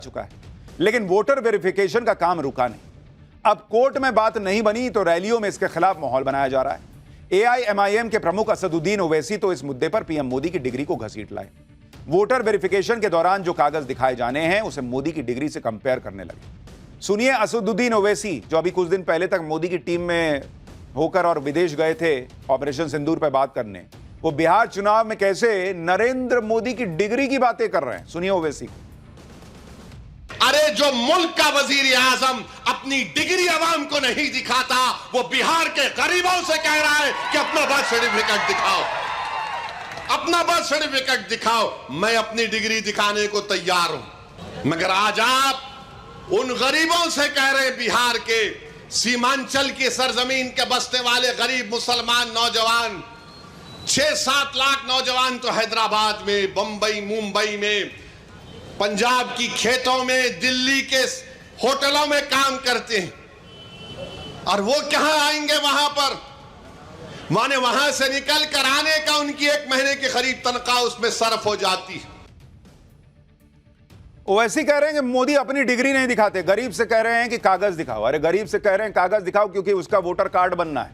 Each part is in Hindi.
चुका है, लेकिन वोटर वेरिफिकेशन का काम रुका नहीं। अब कोर्ट में बात नहीं बनी तो रैलियों में इसके खिलाफ माहौल बनाया जा रहा है। एआईएमआईएम के प्रमुख असदुद्दीन ओवैसी तो इस मुद्दे पर पीएम मोदी की डिग्री को घसीट लाए। वोटर वेरिफिकेशन के दौरान जो कागज दिखाए जाने हैं उसे मोदी की डिग्री से कंपेयर करने लगे। सुनिए असदुद्दीन ओवैसी, जो अभी कुछ दिन पहले तक मोदी की टीम में होकर और विदेश गए थे ऑपरेशन सिंदूर पर बात करने, वो बिहार चुनाव में कैसे नरेंद्र मोदी की डिग्री की बातें कर रहे हैं। सुनिए ओवैसी। अरे जो मुल्क का वजीर आजम अपनी डिग्री अवाम को नहीं दिखाता, वो बिहार के गरीबों से कह रहा है कि अपना बर्थ सर्टिफिकेट दिखाओ, अपना बर्थ सर्टिफिकेट दिखाओ। मैं अपनी डिग्री दिखाने को तैयार हूं, मगर आज आप उन गरीबों से कह रहे हैं, बिहार के सीमांचल की सरजमीन के बसने वाले गरीब मुसलमान नौजवान, 6-7 लाख नौजवान तो हैदराबाद में, बंबई, मुंबई में, पंजाब की खेतों में, दिल्ली के होटलों में काम करते हैं, और वो कहां आएंगे वहां पर? माने वहां से निकल कर आने का उनकी 1 महीने की करीब तनख्वाह उसमें सर्फ हो जाती है। ओवैसी कह रहे हैं कि मोदी अपनी डिग्री नहीं दिखाते, गरीब से कह रहे हैं कि कागज दिखाओ। अरे गरीब से कह रहे हैं कागज दिखाओ क्योंकि उसका वोटर कार्ड बनना है,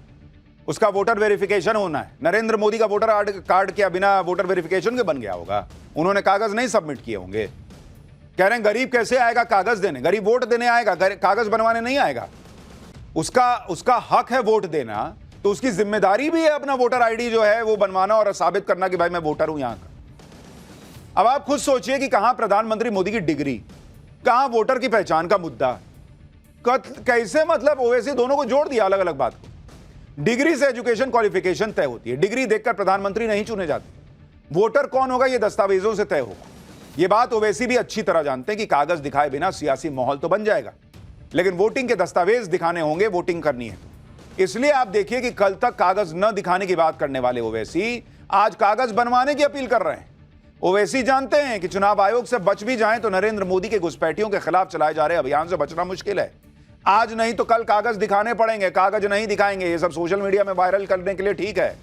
उसका वोटर वेरिफिकेशन होना है। नरेंद्र मोदी का वोटर कार्ड क्या बिना वोटर वेरिफिकेशन के बन गया होगा? उन्होंने कागज नहीं सबमिट किए होंगे। कह रहे हैं गरीब कैसे आएगा कागज देने? गरीब वोट देने आएगा, कागज बनवाने नहीं आएगा। उसका हक है वोट देना, तो उसकी जिम्मेदारी भी है अपना वोटर आईडी जो है वो बनवाना और साबित करना कि भाई मैं वोटर हूं यहां का। अब आप खुद सोचिए कि कहां प्रधानमंत्री मोदी की डिग्री, कहां वोटर की पहचान का मुद्दा, कैसे मतलब ओवैसी दोनों को जोड़ दिया अलग अलग बात को। डिग्री से एजुकेशन क्वालिफिकेशन तय होती है, डिग्री देखकर प्रधानमंत्री नहीं चुने जाते। वोटर कौन होगा यह दस्तावेजों से तय होगा। यह बात ओवैसी भी अच्छी तरह जानते हैं कि कागज दिखाए बिना सियासी माहौल तो बन जाएगा, लेकिन वोटिंग के दस्तावेज दिखाने होंगे, वोटिंग करनी है। इसलिए आप देखिए कि कल तक कागज न दिखाने की बात करने वाले ओवैसी आज कागज बनवाने की अपील कर रहे हैं। ओवैसी जानते हैं कि चुनाव आयोग से बच भी जाएं तो नरेंद्र मोदी के घुसपैठियों के खिलाफ चलाए जा रहे अभियान से बचना मुश्किल है। आज नहीं तो कल कागज दिखाने पड़ेंगे, कागज नहीं दिखाएंगे। ये सब सोशल मीडिया में वायरल करने के लिए ठीक है।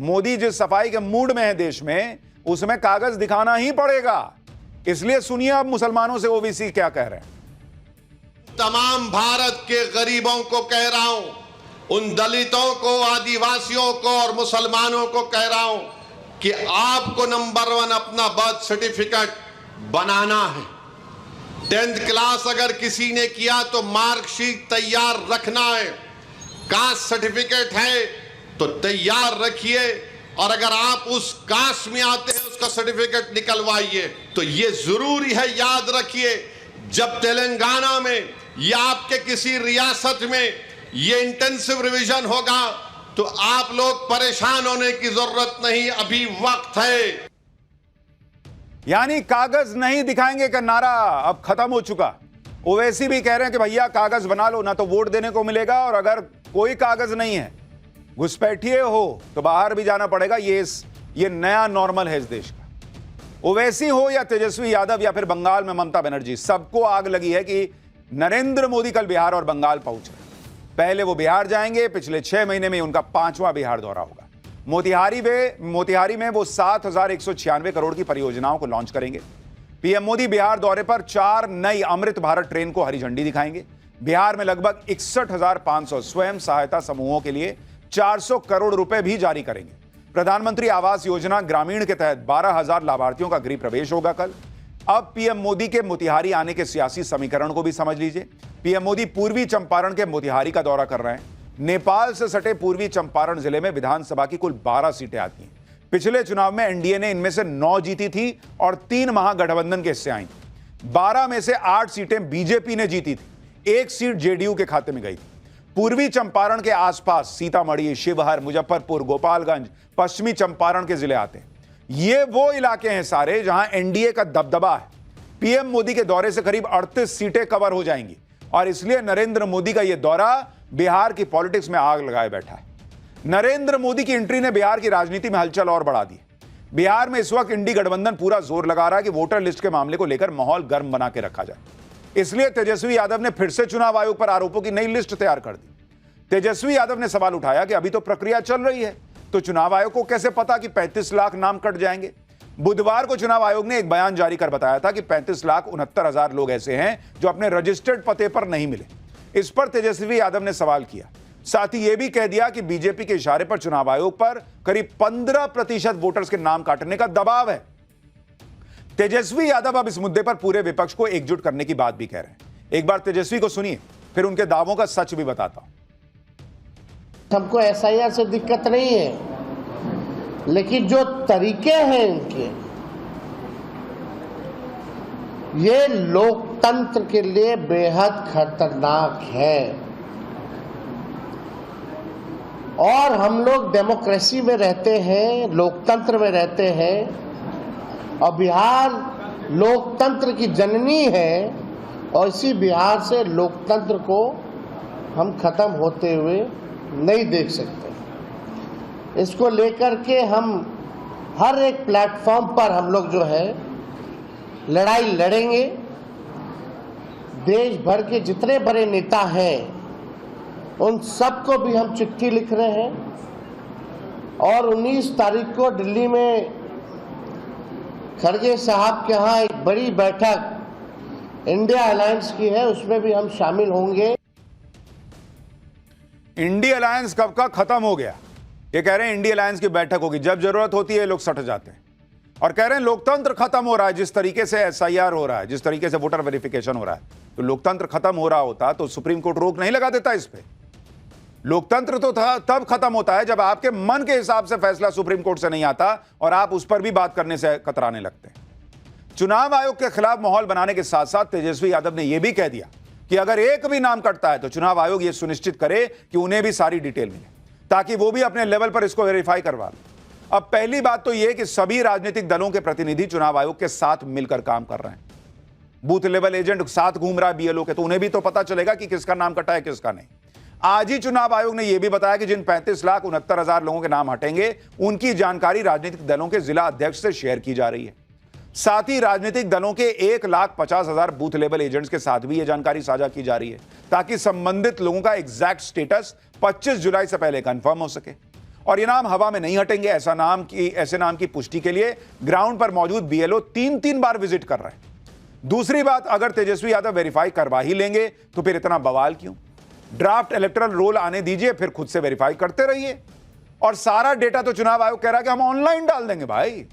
मोदी जिस सफाई के मूड में है देश में, उसमें कागज दिखाना ही पड़ेगा। इसलिए सुनिए अब मुसलमानों से ओवैसी क्या कह रहे हैं। तमाम भारत के गरीबों को कह रहा हूं, उन दलितों को, आदिवासियों को और मुसलमानों को कह रहा हूं कि आपको नंबर 1 अपना बर्थ सर्टिफिकेट बनाना है। 10th क्लास अगर किसी ने किया तो मार्कशीट तैयार रखना है। कास्ट सर्टिफिकेट है तो तैयार रखिए, और अगर आप उस कास्ट में आते हैं उसका सर्टिफिकेट निकलवाइए। तो यह जरूरी है, याद रखिए, जब तेलंगाना में या आपके किसी रियासत में यह इंटेंसिव रिवीजन होगा तो आप लोग परेशान होने की जरूरत नहीं, अभी वक्त है। यानी कागज नहीं दिखाएंगे का नारा अब खत्म हो चुका। ओवैसी भी कह रहे हैं कि भैया कागज बना लो, ना तो वोट देने को मिलेगा, और अगर कोई कागज नहीं है, घुसपैठिए हो, तो बाहर भी जाना पड़ेगा। ये नया नॉर्मल है इस देश का। ओवैसी हो या तेजस्वी यादव या फिर बंगाल में ममता बनर्जी, सबको आग लगी है कि नरेंद्र मोदी कल बिहार और बंगाल पहुंच रहे। पहले वो बिहार जाएंगे, पिछले 6 महीने में उनका 5वां बिहार दौरा होगा। मोतिहारी में वो 7,196 करोड़ की परियोजनाओं को लॉन्च करेंगे। पीएम मोदी बिहार दौरे पर 4 नई अमृत भारत ट्रेन को हरी झंडी दिखाएंगे। बिहार में लगभग 61,500 स्वयं सहायता समूहों के लिए 400 करोड़ रुपए भी जारी करेंगे। प्रधानमंत्री आवास योजना ग्रामीण के तहत 12,000 लाभार्थियों का गृह प्रवेश होगा कल। अब पीएम मोदी के मोतिहारी आने के सियासी समीकरण को भी समझ लीजिए। पीएम मोदी पूर्वी चंपारण के मोतिहारी का दौरा कर रहे हैं। नेपाल से सटे पूर्वी चंपारण जिले में विधानसभा की कुल 12 सीटें आती हैं। पिछले चुनाव में एनडीए ने इनमें से 9 जीती थी और 3 महागठबंधन के हिस्से आई थी। 12 में से 8 सीटें बीजेपी ने जीती थी, 1 सीट जेडीयू के खाते में गई थी। पूर्वी चंपारण के आसपास सीतामढ़ी, शिवहर, मुजफ्फरपुर, गोपालगंज, पश्चिमी चंपारण के जिले आते हैं। ये वो इलाके हैं सारे जहां एनडीए का दबदबा है। पीएम मोदी के दौरे से करीब 38 सीटें कवर हो जाएंगी, और इसलिए नरेंद्र मोदी का यह दौरा बिहार की पॉलिटिक्स में आग लगाए बैठा है। नरेंद्र मोदी की एंट्री ने बिहार की राजनीति में हलचल और बढ़ा दी। बिहार में इस वक्त इंडी गठबंधन पूरा जोर लगा रहा है कि वोटर लिस्ट के मामले को लेकर माहौल गर्म बना के रखा जाए। इसलिए तेजस्वी यादव ने फिर से चुनाव आयोग पर आरोपों की नई लिस्ट तैयार कर दी। तेजस्वी यादव ने सवाल उठाया कि अभी तो प्रक्रिया चल रही है, तो चुनाव आयोग को कैसे पता कि 35 लाख नाम कट जाएंगे? बुधवार को चुनाव आयोग ने एक बयान जारी कर बताया था कि 35,69,000 लोग ऐसे हैं जो अपने रजिस्टर्ड पते पर नहीं मिले। इस पर तेजस्वी यादव ने सवाल किया। साथ ही यह भी कह दिया कि बीजेपी के इशारे पर चुनाव आयोग पर करीब 15% वोटर्स के नाम काटने का दबाव है। तेजस्वी यादव अब इस मुद्दे पर पूरे विपक्ष को एकजुट करने की बात भी कह रहे हैं। एक बार तेजस्वी को सुनिए, फिर उनके दावों का सच भी बताता हूं। हमको एसआईआर से दिक्कत नहीं है, लेकिन जो तरीके हैं इनके, ये लोकतंत्र के लिए बेहद खतरनाक है। और हम लोग डेमोक्रेसी में रहते हैं, लोकतंत्र में रहते हैं, और बिहार लोकतंत्र की जननी है, और इसी बिहार से लोकतंत्र को हम खत्म होते हुए नहीं देख सकते। इसको लेकर के हम हर एक प्लेटफॉर्म पर हम लोग जो है लड़ाई लड़ेंगे। देश भर के जितने बड़े नेता हैं उन सबको भी हम चिट्ठी लिख रहे हैं, और 19 तारीख को दिल्ली में खड़गे साहब के यहाँ एक बड़ी बैठक इंडिया अलायंस की है, उसमें भी हम शामिल होंगे। इंडिया अलायंस कब का खत्म हो गया? ये कह रहे हैं इंडिया अलायंस की बैठक होगी, जब जरूरत होती है लोग सट जाते हैं और कह रहे हैं लोकतंत्र खत्म हो रहा है। जिस तरीके से एसआईआर हो रहा है, जिस तरीके से वोटर वेरिफिकेशन हो रहा है, तो लोकतंत्र खत्म हो रहा होता तो सुप्रीम कोर्ट रोक नहीं लगा देता इस पे। लोकतंत्र तो था तब खत्म होता है जब आपके मन के हिसाब से फैसला सुप्रीम कोर्ट से नहीं आता और आप उस पर भी बात करने से कतराने लगते हैं। चुनाव आयोग के खिलाफ माहौल बनाने के साथ साथ तेजस्वी यादव ने यह भी कह दिया कि अगर एक भी नाम कटता है तो चुनाव आयोग यह सुनिश्चित करे कि उन्हें भी सारी डिटेल मिले, ताकि वो भी अपने लेवल पर इसको वेरीफाई करवा लें। अब पहली बात तो यह कि सभी राजनीतिक दलों के प्रतिनिधि चुनाव आयोग के साथ मिलकर काम कर रहे हैं। बूथ लेवल एजेंट साथ घूम रहा है बीएलओ के, तो उन्हें भी तो पता चलेगा कि किसका नाम कटा है किसका नहीं। आज ही चुनाव आयोग ने यह भी बताया कि जिन 35,69,000 लोगों के नाम हटेंगे उनकी जानकारी राजनीतिक दलों के जिला अध्यक्ष से शेयर की जा रही है। साथ ही राजनीतिक दलों के 1,50,000 बूथ लेवल एजेंट्स के साथ भी यह जानकारी साझा की जा रही है, ताकि संबंधित लोगों का एग्जैक्ट स्टेटस 25 जुलाई से पहले कंफर्म हो सके। और ये नाम हवा में नहीं हटेंगे। ऐसे नाम की पुष्टि के लिए ग्राउंड पर मौजूद बीएलओ 3-3 बार विजिट कर रहे हैं। दूसरी बात, अगर तेजस्वी यादव वेरीफाई करवा ही लेंगे तो फिर इतना बवाल क्यों? ड्राफ्ट इलेक्टोरल रोल आने दीजिए, फिर खुद से वेरीफाई करते रहिए। और सारा डेटा तो चुनाव आयोग कह रहा है कि हम ऑनलाइन डाल देंगे। भाई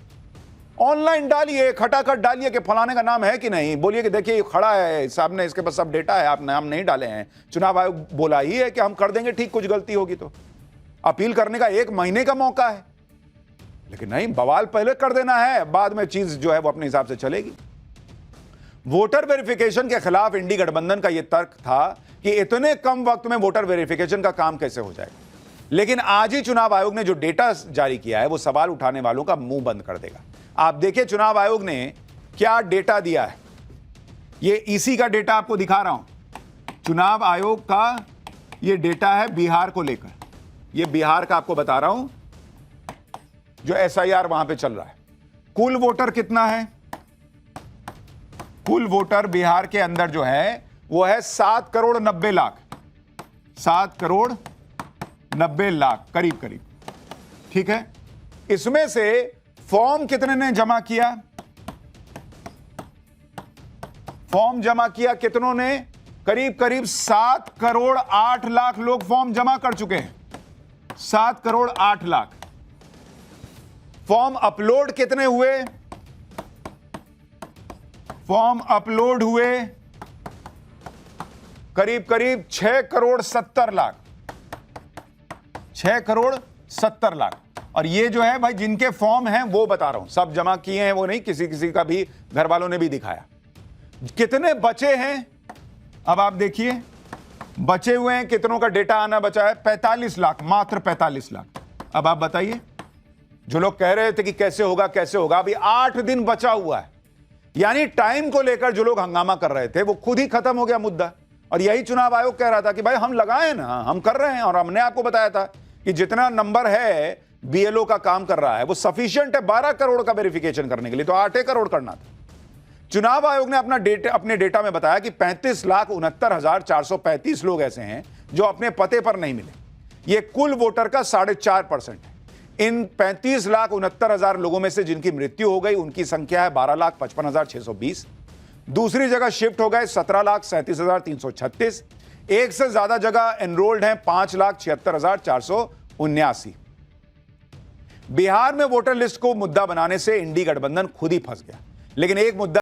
ऑनलाइन डालिए, खटाखट डालिए कि फलाने का नाम है कि नहीं, बोलिए कि देखिए ये खड़ा है, साहब ने इसके पास सब डेटा है, आप नाम नहीं डाले हैं। चुनाव आयोग बोला ही है कि हम कर देंगे ठीक, कुछ गलती होगी तो। अपील करने का 1 महीने का मौका है, लेकिन नहीं, बवाल पहले कर देना है, बाद में चीज जो है वो अपने हिसाब से चलेगी। वोटर वेरिफिकेशन के खिलाफ इंडी गठबंधन का यह तर्क था कि इतने कम वक्त में वोटर वेरिफिकेशन का काम कैसे हो जाएगा। लेकिन आज ही चुनाव आयोग ने जो डेटा जारी किया है वो सवाल उठाने वालों का मुंह बंद कर देगा। आप देखिए चुनाव आयोग ने क्या डेटा दिया है। ये इसी का डेटा आपको दिखा रहा हूं। चुनाव आयोग का ये डेटा है बिहार को लेकर। ये बिहार का आपको बता रहा हूं, जो एसआईआर वहां पे चल रहा है। कुल वोटर कितना है? कुल वोटर बिहार के अंदर जो है वो है 7,90,00,000। 7,90,00,000 करीब, ठीक है। इसमें से फॉर्म कितने ने जमा किया? फॉर्म जमा किया कितनों ने? करीब 7,08,00,000 लोग फॉर्म जमा कर चुके हैं। 7,08,00,000। फॉर्म अपलोड कितने हुए? फॉर्म अपलोड हुए करीब 6,70,00,000। 6,70,00,000। और ये जो है भाई जिनके फॉर्म हैं वो बता रहा हूं, सब जमा किए हैं वो नहीं, किसी का भी घर वालों ने भी दिखाया। कितने बचे हैं अब आप देखिए, बचे हुए हैं कितनों का डेटा आना बचा है? 45 लाख, मात्र 45 लाख। अब आप बताइए, जो लोग कह रहे थे कि कैसे होगा, अभी 8 दिन बचा हुआ है। यानी टाइम को लेकर जो लोग हंगामा कर रहे थे वो खुद ही खत्म हो गया मुद्दा। और यही चुनाव आयोग कह रहा था कि भाई हम लगाए ना, हम कर रहे हैं। और हमने आपको बताया था कि जितना नंबर है बीएलओ का काम कर रहा है वो सफिशिएंट है 12 करोड़ का वेरिफिकेशन करने के लिए, तो 8 करोड़ करना था। चुनाव आयोग ने अपने डेटा में बताया कि 35,69,435 लोग ऐसे हैं जो अपने पते पर नहीं मिले। यह कुल वोटर का 4.5% है। इन 35,69,000 लोगों में से जिनकी मृत्यु हो गई उनकी संख्या है 12,55,620। दूसरी जगह शिफ्ट हो गए 17,37,336। एक से ज्यादा जगह एनरोल्ड हैं 5,76,479। बिहार में वोटर लिस्ट को मुद्दा बनाने से इंडी गठबंधन खुद ही फंस गया। लेकिन एक मुद्दा